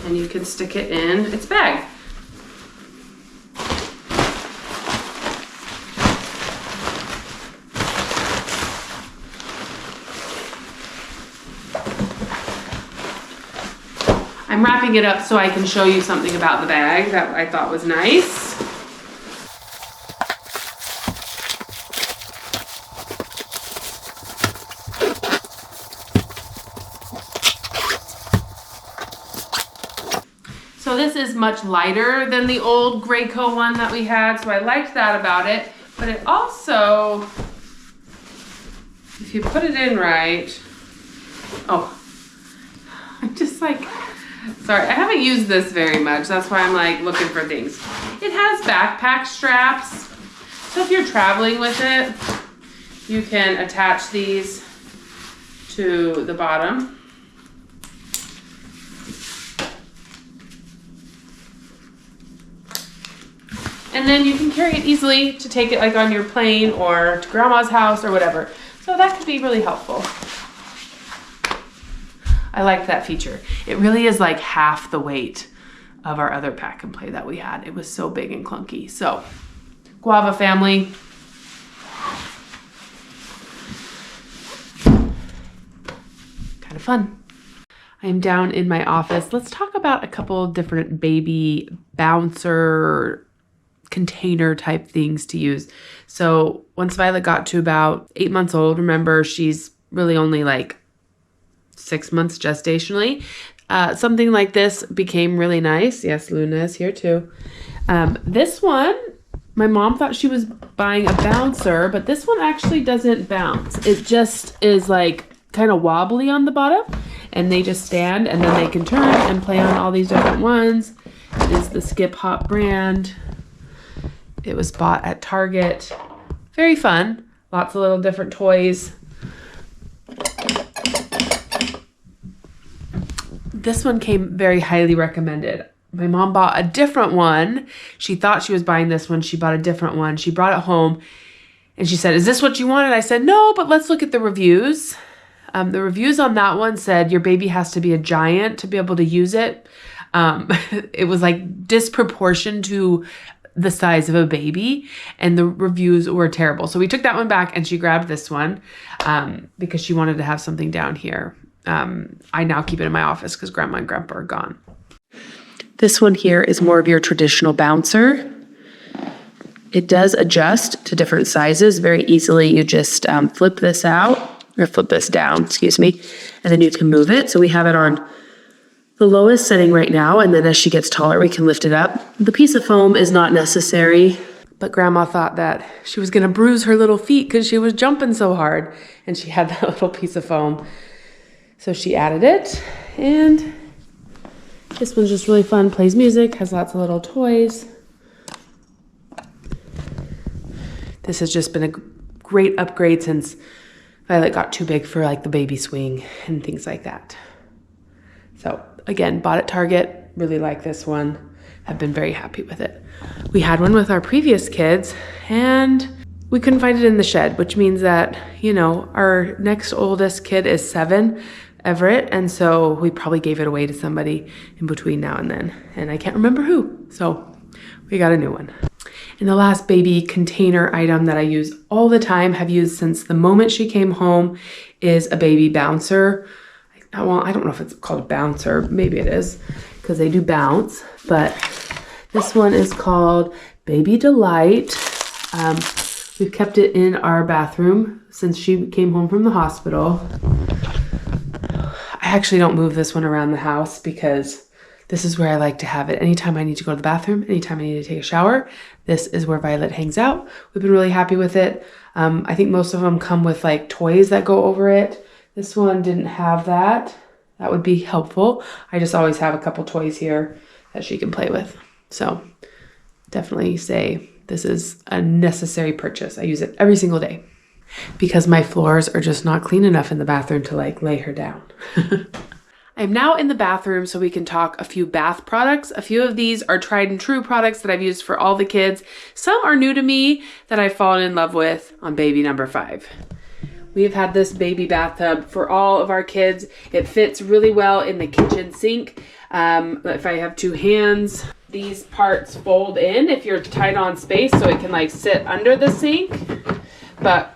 And you can stick it in its bag. I'm wrapping it up so I can show you something about the bag that I thought was nice. So this is much lighter than the old Graco one that we had, so I liked that about it. But it also, if you put it in right, oh, I'm just like, sorry, I haven't used this very much. That's why I'm like looking for things. It has backpack straps. So if you're traveling with it, you can attach these to the bottom. And then you can carry it easily to take it like on your plane or to grandma's house or whatever. So that could be really helpful. I like that feature. It really is like half the weight of our other pack and play that we had. It was so big and clunky. So, guava family. Kind of fun. I am down in my office. Let's talk about a couple different baby bouncer container type things to use. So once Violet got to about 8 months old, remember she's really only like 6 months gestationally. Something like this became really nice. Yes, Luna is here too. This one, my mom thought she was buying a bouncer, but this one actually doesn't bounce. It just is like kind of wobbly on the bottom, and they just stand and then they can turn and play on all these different ones. It is the Skip Hop brand. It was bought at Target. Very fun. Lots of little different toys. This one came very highly recommended. My mom bought a different one. She thought she was buying this one. She bought a different one. She brought it home and she said, "Is this what you wanted?" I said, "No, but let's look at the reviews." The reviews on that one said your baby has to be a giant to be able to use it. It was like disproportionate to the size of a baby, and the reviews were terrible. So we took that one back and she grabbed this one because she wanted to have something down here. I now keep it in my office because Grandma and Grandpa are gone. This one here is more of your traditional bouncer. It does adjust to different sizes very easily. You just flip this out, or flip this down, excuse me, and then you can move it. So we have it on the lowest setting right now, and then as she gets taller, we can lift it up. The piece of foam is not necessary, but Grandma thought that she was gonna bruise her little feet because she was jumping so hard, and she had that little piece of foam. So she added it, and this one's just really fun, plays music, has lots of little toys. This has just been a great upgrade since Violet got too big for like the baby swing and things like that. So again, bought at Target, really like this one. I've been very happy with it. We had one with our previous kids and we couldn't find it in the shed, which means that, you know, our next oldest kid is 7, Everett, and so we probably gave it away to somebody in between now and then, and I can't remember who, so we got a new one. And the last baby container item that I use all the time, have used since the moment she came home, is a baby bouncer. Well, I don't know if it's called a bouncer, maybe it is, because they do bounce, but this one is called Baby Delight. We've kept it in our bathroom since she came home from the hospital. I actually don't move this one around the house because this is where I like to have it. Anytime I need to go to the bathroom, anytime I need to take a shower, this is where Violet hangs out. We've been really happy with it. I think most of them come with like toys that go over it. This one didn't have that. That would be helpful. I just always have a couple toys here that she can play with. So definitely say this is a necessary purchase. I use it every single day because my floors are just not clean enough in the bathroom to like lay her down. I'm now in the bathroom so we can talk a few bath products. A few of these are tried and true products that I've used for all the kids. Some are new to me that I've fallen in love with on baby number 5. We have had this baby bathtub for all of our kids. It fits really well in the kitchen sink. If I have 2 hands, these parts fold in if you're tight on space so it can like sit under the sink. But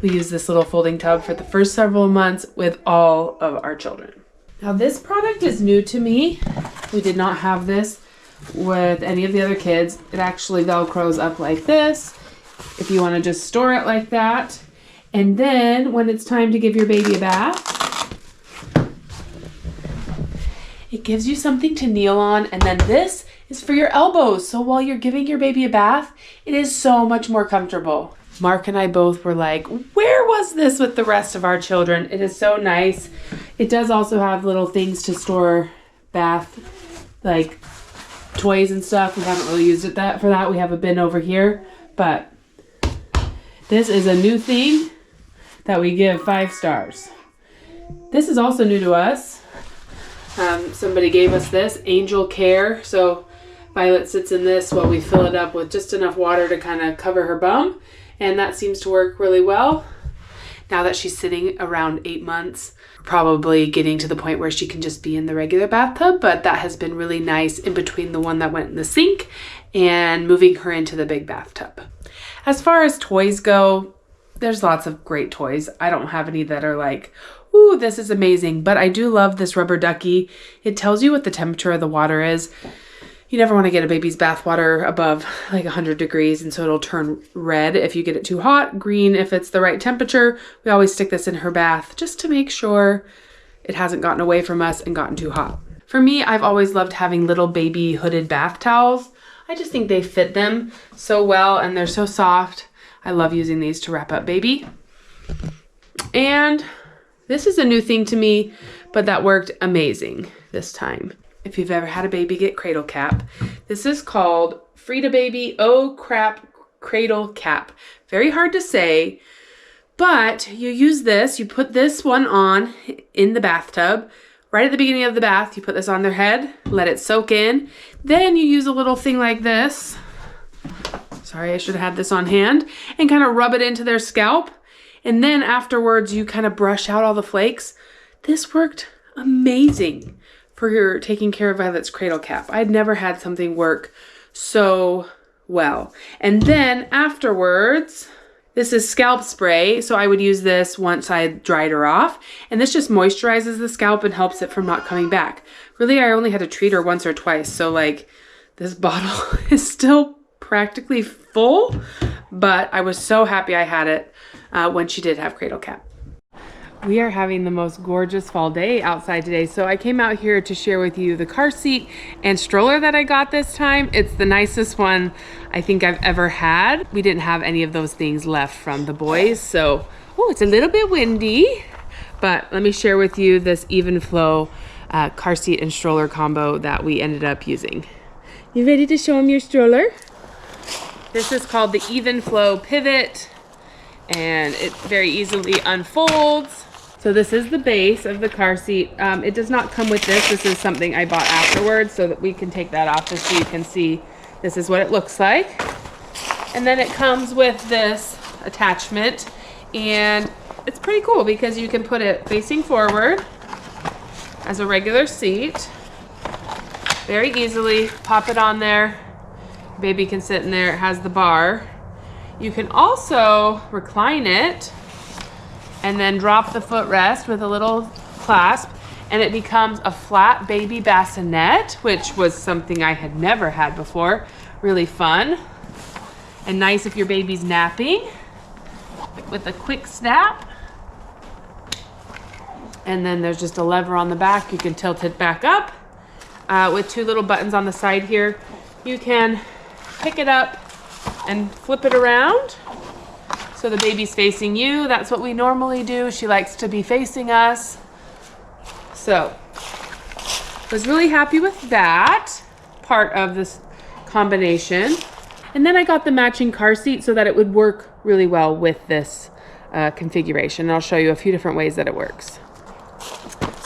we use this little folding tub for the first several months with all of our children. Now this product is new to me. We did not have this with any of the other kids. It actually velcros up like this if you want to just store it like that. And then when it's time to give your baby a bath, it gives you something to kneel on, and then this is for your elbows. So while you're giving your baby a bath, it is so much more comfortable. Mark and I both were like, where was this with the rest of our children? It is so nice. It does also have little things to store bath, like toys and stuff. We haven't really used it for that. We have a bin over here, but this is a new thing that we give 5 stars. This is also new to us. Somebody gave us this, Angel Care. So Violet sits in this while we fill it up with just enough water to kind of cover her bum. And that seems to work really well. Now that she's sitting around 8 months, probably getting to the point where she can just be in the regular bathtub, but that has been really nice in between the one that went in the sink and moving her into the big bathtub. As far as toys go, there's lots of great toys. I don't have any that are like, ooh, this is amazing, but I do love this rubber ducky. It tells you what the temperature of the water is. You never want to get a baby's bath water above like 100 degrees, and so it'll turn red if you get it too hot, green if it's the right temperature. We always stick this in her bath just to make sure it hasn't gotten away from us and gotten too hot. For me, I've always loved having little baby hooded bath towels. I just think they fit them so well and they're so soft. I love using these to wrap up baby. And this is a new thing to me, but that worked amazing this time. If you've ever had a baby get cradle cap, this is called Frida Baby Oh Crap Cradle Cap. Very hard to say, but you use this, you put this one on in the bathtub. Right at the beginning of the bath, you put this on their head, let it soak in. Then you use a little thing like this. Sorry, I should have had this on hand, and kind of rub it into their scalp. And then afterwards, you kind of brush out all the flakes. This worked amazing for taking care of Violet's cradle cap. I'd never had something work so well. And then afterwards, this is scalp spray. So I would use this once I dried her off. And this just moisturizes the scalp and helps it from not coming back. Really, I only had to treat her once or twice. So like this bottle is still practically full, but I was so happy I had it when she did have cradle cap. We are having the most gorgeous fall day outside today, so I came out here to share with you the car seat and stroller that I got this time. It's the nicest one I think I've ever had. We didn't have any of those things left from the boys, so oh, it's a little bit windy, but let me share with you this even flow car seat and stroller combo that we ended up using. You ready to show them your stroller? This is called the Even Flow Pivot, and it very easily unfolds. So this is the base of the car seat. It does not come with this. This is something I bought afterwards so that we can take that off just so you can see this is what it looks like. And then it comes with this attachment, and it's pretty cool because you can put it facing forward as a regular seat. Very easily, pop it on there. Baby can sit in there. It has the bar. You can also recline it and then drop the footrest with a little clasp, and it becomes a flat baby bassinet, which was something I had never had before. Really fun and nice if your baby's napping, with a quick snap. And then there's just a lever on the back. You can tilt it back up with two little buttons on the side here. You can pick it up and flip it around so the baby's facing you. That's what we normally do. She likes to be facing us. So, was really happy with that part of this combination. And then I got the matching car seat so that it would work really well with this configuration. And I'll show you a few different ways that it works.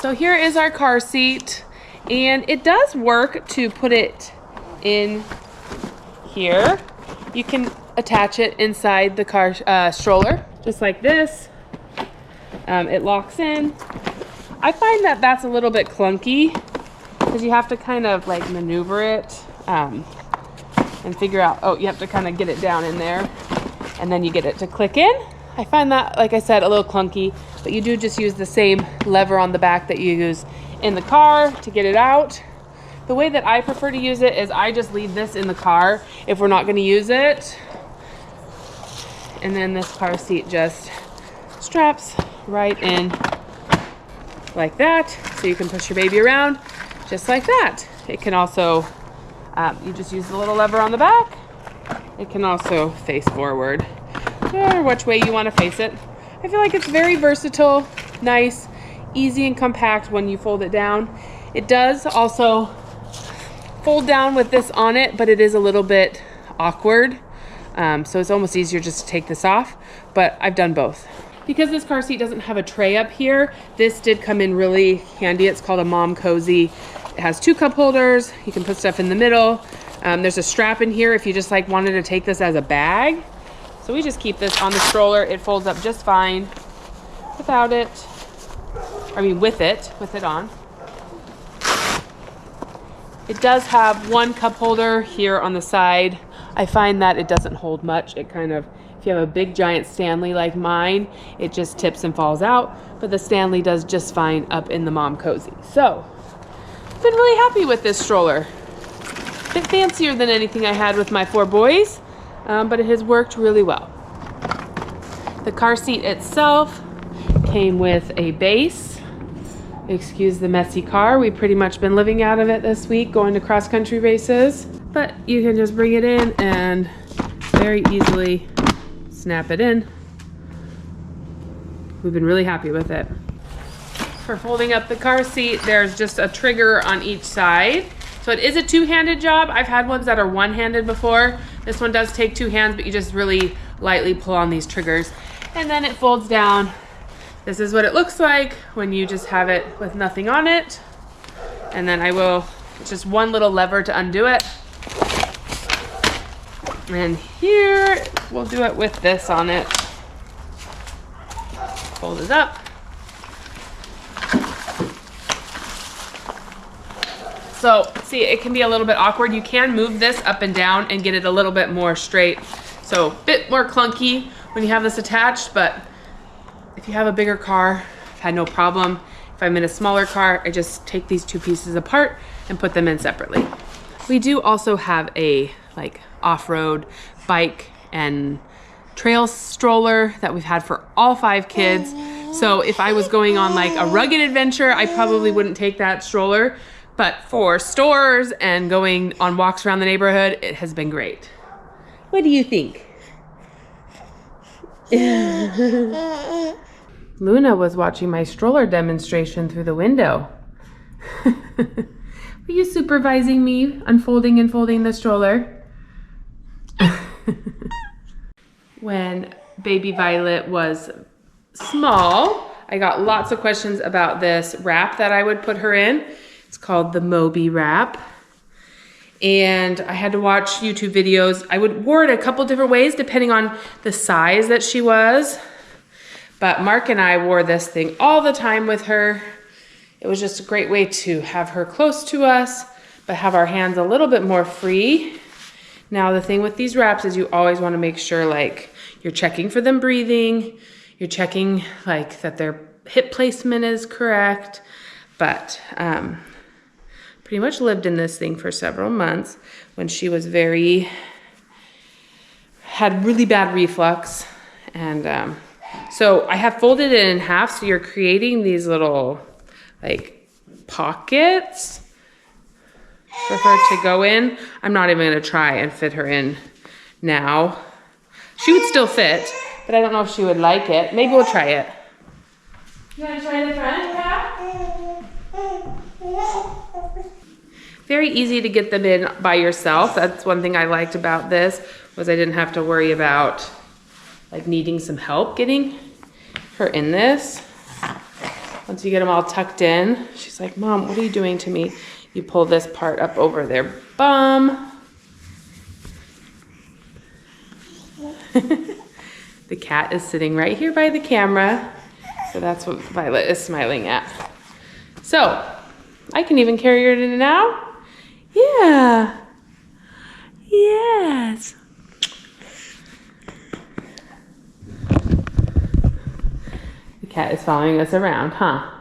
So here is our car seat, and it does work to put it in here. You can attach it inside the car stroller, just like this. It locks in. I find that that's a little bit clunky because you have to kind of like maneuver it and figure out, oh, you have to kind of get it down in there and then you get it to click in. I find that, like I said, a little clunky, but you do just use the same lever on the back that you use in the car to get it out. The way that I prefer to use it is I just leave this in the car if we're not going to use it. And then this car seat just straps right in like that. So you can push your baby around just like that. It can also, you just use the little lever on the back. It can also face forward, or which way you want to face it. I feel like it's very versatile, nice, easy and compact when you fold it down. It does also fold down with this on it, but it is a little bit awkward. So it's almost easier just to take this off, but I've done both. Because this car seat doesn't have a tray up here, this did come in really handy. It's called a Mom Cozy. It has 2 cup holders. You can put stuff in the middle. There's a strap in here if you just like wanted to take this as a bag. So we just keep this on the stroller. It folds up just fine. without it. I mean, with it on. It does have one cup holder here on the side. I find that it doesn't hold much. It kind of, if you have a big giant Stanley like mine, it just tips and falls out. But the Stanley does just fine up in the mom cozy. So, I've been really happy with this stroller. A bit fancier than anything I had with my 4 boys, but it has worked really well. The car seat itself came with a base. Excuse the messy car. We've pretty much been living out of it this week, going to cross-country races. But you can just bring it in and very easily snap it in. We've been really happy with it. For folding up the car seat, there's just a trigger on each side. So it is a 2-handed job. I've had ones that are 1-handed before. This one does take 2 hands, but you just really lightly pull on these triggers. And then it folds down. This is what it looks like when you just have it with nothing on it. And then it's just one little lever to undo it. And here, we'll do it with this on it. Fold it up. So, see, it can be a little bit awkward. You can move this up and down and get it a little bit more straight. So, a bit more clunky when you have this attached, but if you have a bigger car, I've had no problem. If I'm in a smaller car, I just take these 2 pieces apart and put them in separately. We do also have a off-road bike and trail stroller that we've had for all 5 kids. So if I was going on a rugged adventure, I probably wouldn't take that stroller. But for stores and going on walks around the neighborhood, it has been great. What do you think? Luna was watching my stroller demonstration through the window. Were you supervising me unfolding and folding the stroller? When baby Violet was small, I got lots of questions about this wrap that I would put her in. It's called the Moby Wrap. And I had to watch YouTube videos. I wore it a couple different ways depending on the size that she was. But Mark and I wore this thing all the time with her. It was just a great way to have her close to us, but have our hands a little bit more free. Now the thing with these wraps is you always want to make sure you're checking for them breathing. You're checking that their hip placement is correct. But pretty much lived in this thing for several months when she was had really bad reflux. And so I have folded it in half, so you're creating these little pockets for her to go in. I'm not even gonna try and fit her in now. She would still fit, but I don't know if she would like it. Maybe we'll try it. You wanna try the front, Pat? Very easy to get them in by yourself. That's one thing I liked about this, was I didn't have to worry about needing some help getting her in this. Once you get them all tucked in, she's like, Mom, what are you doing to me? You pull this part up over their bum. The cat is sitting right here by the camera. So that's what Violet is smiling at. So, I can even carry her in now. Yeah. Yes. The cat is following us around, huh?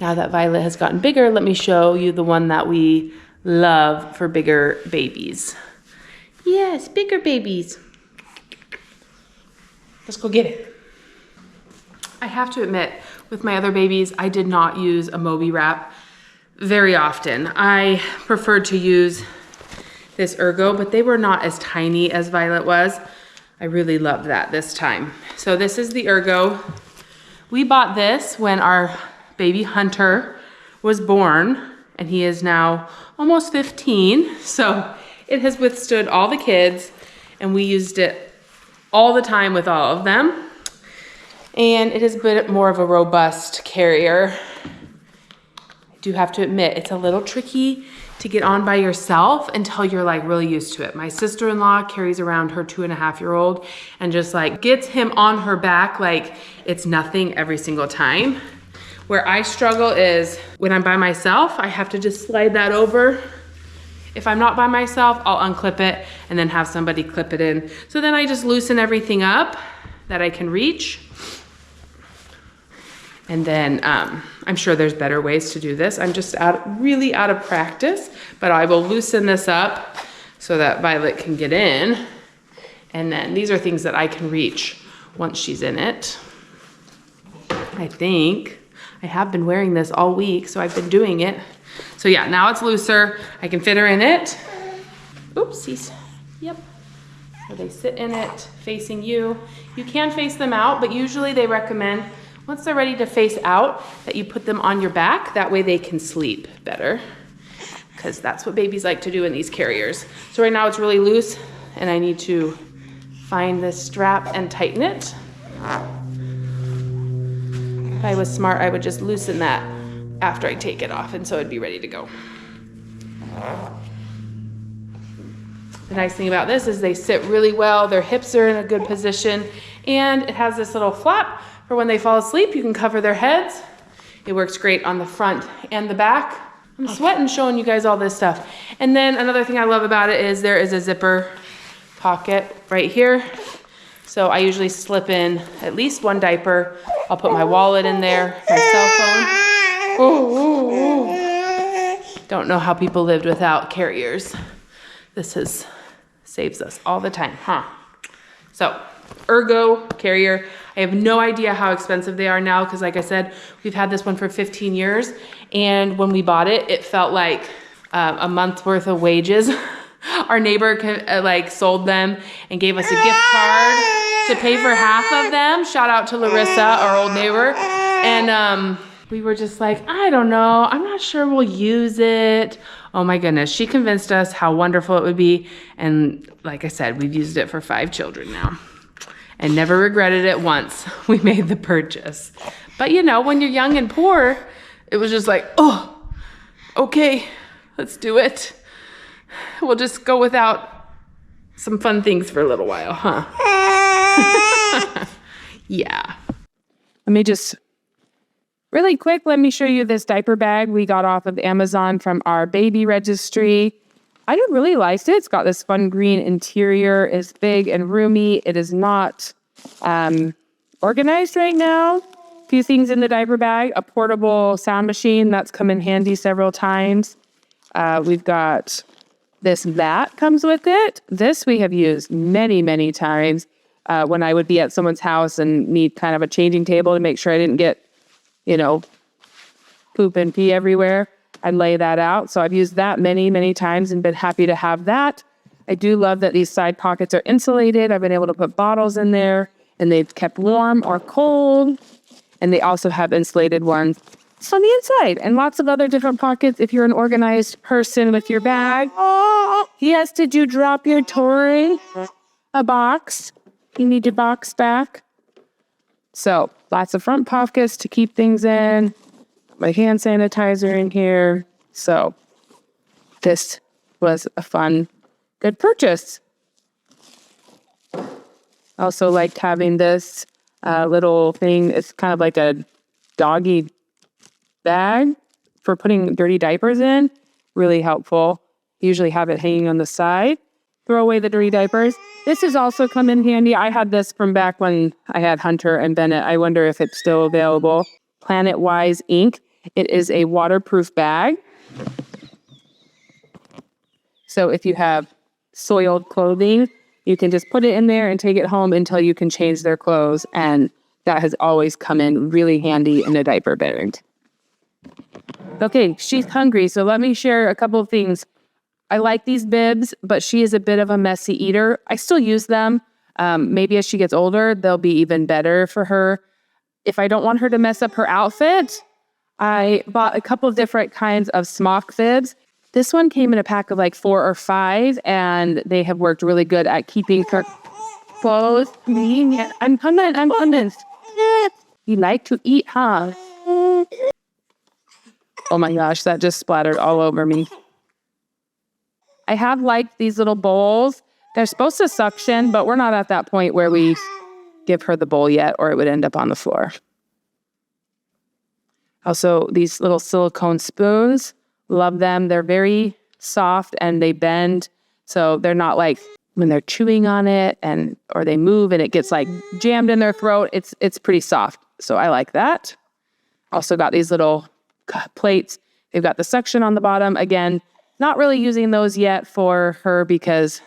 Now that Violet has gotten bigger, let me show you the one that we love for bigger babies. Yes, bigger babies. Let's go get it. I have to admit, with my other babies, I did not use a Moby Wrap very often. I preferred to use this Ergo, but they were not as tiny as Violet was. I really loved that this time. So this is the Ergo. We bought this when our baby Hunter was born, and he is now almost 15. So it has withstood all the kids, and we used it all the time with all of them. And it has been more of a robust carrier. I do have to admit, it's a little tricky to get on by yourself until you're like really used to it. My sister-in-law carries around her 2.5-year-old and just like gets him on her back like it's nothing every single time. Where I struggle is when I'm by myself, I have to just slide that over. If I'm not by myself, I'll unclip it and then have somebody clip it in. So then I just loosen everything up that I can reach. And then I'm sure there's better ways to do this. I'm just really out of practice, but I will loosen this up so that Violet can get in. And then these are things that I can reach once she's in it. I think I have been wearing this all week, so I've been doing it. So yeah, now it's looser. I can fit her in it. Oopsies. Yep. So they sit in it facing you. You can face them out, but usually they recommend once they're ready to face out that you put them on your back. That way they can sleep better, because that's what babies like to do in these carriers. So right now it's really loose and I need to find this strap and tighten it. If I was smart, I would just loosen that after I take it off, and so it'd be ready to go. The nice thing about this is they sit really well, their hips are in a good position, and it has this little flap for when they fall asleep, you can cover their heads. It works great on the front and the back. I'm sweating showing you guys all this stuff. And then another thing I love about it is there is a zipper pocket right here. So I usually slip in at least one diaper. I'll put my wallet in there, my cell phone. Ooh, ooh, ooh. Don't know how people lived without carriers. This saves us all the time, huh? So, Ergo carrier. I have no idea how expensive they are now because like I said, we've had this one for 15 years. And when we bought it, it felt like a month's worth of wages. Our neighbor sold them and gave us a gift card to pay for half of them. Shout out to Larissa, our old neighbor. And we were just like, I don't know, I'm not sure we'll use it. Oh my goodness, she convinced us how wonderful it would be. And like I said, we've used it for 5 children now and never regretted it once we made the purchase. But you know, when you're young and poor, it was just like, oh, okay, let's do it. We'll just go without some fun things for a little while, huh? Yeah. Let me just, really quick, let me show you this diaper bag we got off of Amazon from our baby registry. I really liked it. It's got this fun green interior. It's big and roomy. It is not organized right now. A few things in the diaper bag. A portable sound machine that's come in handy several times. We've got this mat comes with it. This we have used many, many times when I would be at someone's house and need kind of a changing table to make sure I didn't get, you know, poop and pee everywhere. I'd lay that out. So I've used that many, many times and been happy to have that. I do love that these side pockets are insulated. I've been able to put bottles in there and they've kept warm or cold. And they also have insulated ones on the inside and lots of other different pockets if you're an organized person with your bag. Yes, did you drop your toy? A box? You need your box back? So lots of front pockets to keep things in. My hand sanitizer in here. So this was a fun, good purchase. Also liked having this little thing. It's kind of like a doggy bag for putting dirty diapers in. Really helpful. Usually have it hanging on the side. Throw away the dirty diapers. This has also come in handy. I had this from back when I had Hunter and Bennett. I wonder if it's still available. Planet Wise Inc. It is a waterproof bag. So if you have soiled clothing, you can just put it in there and take it home until you can change their clothes. And that has always come in really handy in a diaper bag. Okay, she's hungry, so let me share a couple of things. I like these bibs, but she is a bit of a messy eater. I still use them. Maybe as she gets older, they'll be even better for her. If I don't want her to mess up her outfit, I bought a couple of different kinds of smock bibs. This one came in a pack of like 4 or 5, and they have worked really good at keeping her clothes clean. I'm convinced. You like to eat, huh? Oh my gosh, that just splattered all over me. I have liked these little bowls. They're supposed to suction, but we're not at that point where we give her the bowl yet, or it would end up on the floor. Also, these little silicone spoons, love them. They're very soft and they bend, so they're not like when they're chewing on it or they move and it gets like jammed in their throat. It's pretty soft, so I like that. Also got these little plates. They've got the suction on the bottom. Again, not really using those yet for her because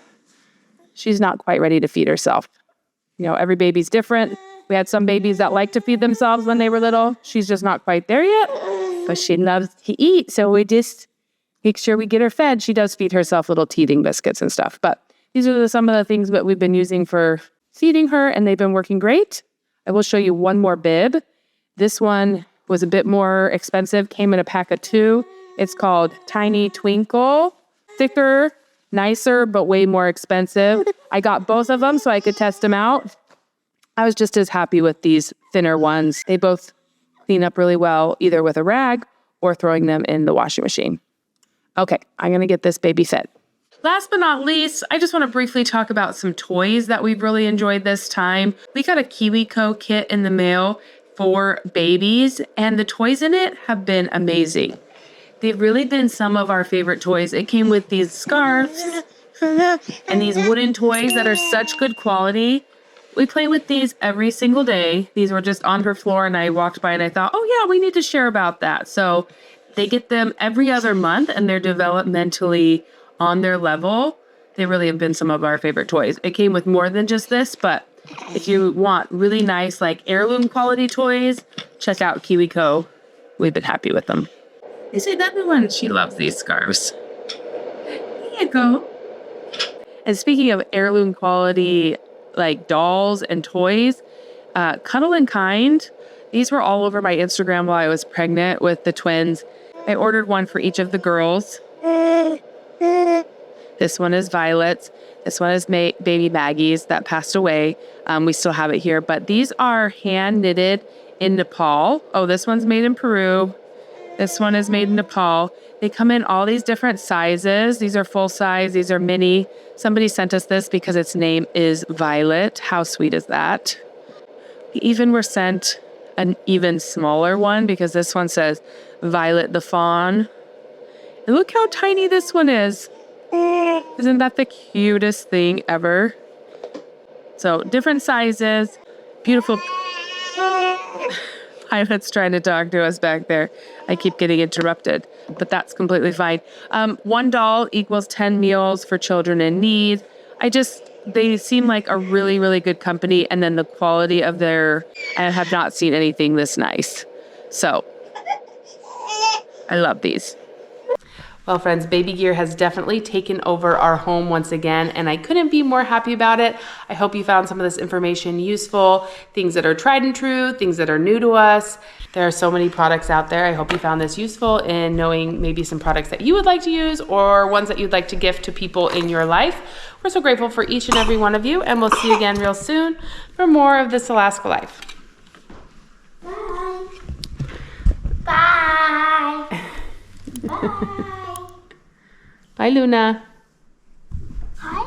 she's not quite ready to feed herself. You know, every baby's different. We had some babies that like to feed themselves when they were little. She's just not quite there yet, but she loves to eat. So we just make sure we get her fed. She does feed herself little teething biscuits and stuff. But these are some of the things that we've been using for feeding her, and they've been working great. I will show you one more bib. This one was a bit more expensive, came in a pack of 2. It's called Tiny Twinkle. Thicker, nicer, but way more expensive. I got both of them so I could test them out. I was just as happy with these thinner ones. They both clean up really well, either with a rag or throwing them in the washing machine. Okay, I'm gonna get this baby fed. Last but not least, I just want to briefly talk about some toys that we've really enjoyed this time. We got a KiwiCo kit in the mail for babies, and the toys in it have been amazing. They've really been some of our favorite toys. It came with these scarves and these wooden toys that are such good quality. We play with these every single day. These were just on her floor and I walked by and I thought, oh yeah, we need to share about that. So they get them every other month and they're developmentally on their level. They really have been some of our favorite toys. It came with more than just this, but if you want really nice, like heirloom quality toys, check out KiwiCo. We've been happy with them. Is another one. She loves these scarves. Here you go. And speaking of heirloom quality, like dolls and toys, Cuddle and Kind. These were all over my Instagram while I was pregnant with the twins. I ordered one for each of the girls. This one is Violet's. This one is baby Maggie's that passed away. We still have it here, but these are hand knitted in Nepal. Oh, this one's made in Peru. This one is made in Nepal. They come in all these different sizes. These are full size. These are mini. Somebody sent us this because its name is Violet. How sweet is that? We even were sent an even smaller one because this one says Violet the Fawn. And look how tiny this one is. Isn't that the cutest thing ever? So different sizes, beautiful. Violet's trying to talk to us back there. I keep getting interrupted, but that's completely fine. 1 doll equals 10 meals for children in need. They seem like a really, really good company. And then the quality of I have not seen anything this nice. So I love these. Well, friends, baby gear has definitely taken over our home once again, and I couldn't be more happy about it. I hope you found some of this information useful, things that are tried and true, things that are new to us. There are so many products out there. I hope you found this useful in knowing maybe some products that you would like to use or ones that you'd like to gift to people in your life. We're so grateful for each and every one of you, and we'll see you again real soon for more of This Alaska Life. Bye. Bye. Bye. Bye, Luna. Hi.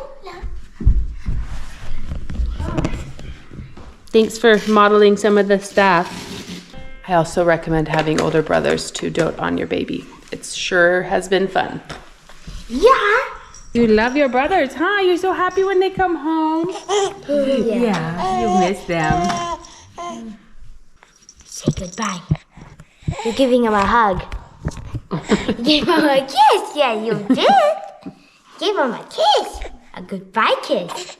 Thanks for modeling some of the stuff. I also recommend having older brothers to dote on your baby. It sure has been fun. Yeah. You love your brothers, huh? You're so happy when they come home. Yeah. You miss them. Say goodbye. You're giving him a hug. Give him a kiss. Yeah, you did. Give him a kiss. A goodbye kiss.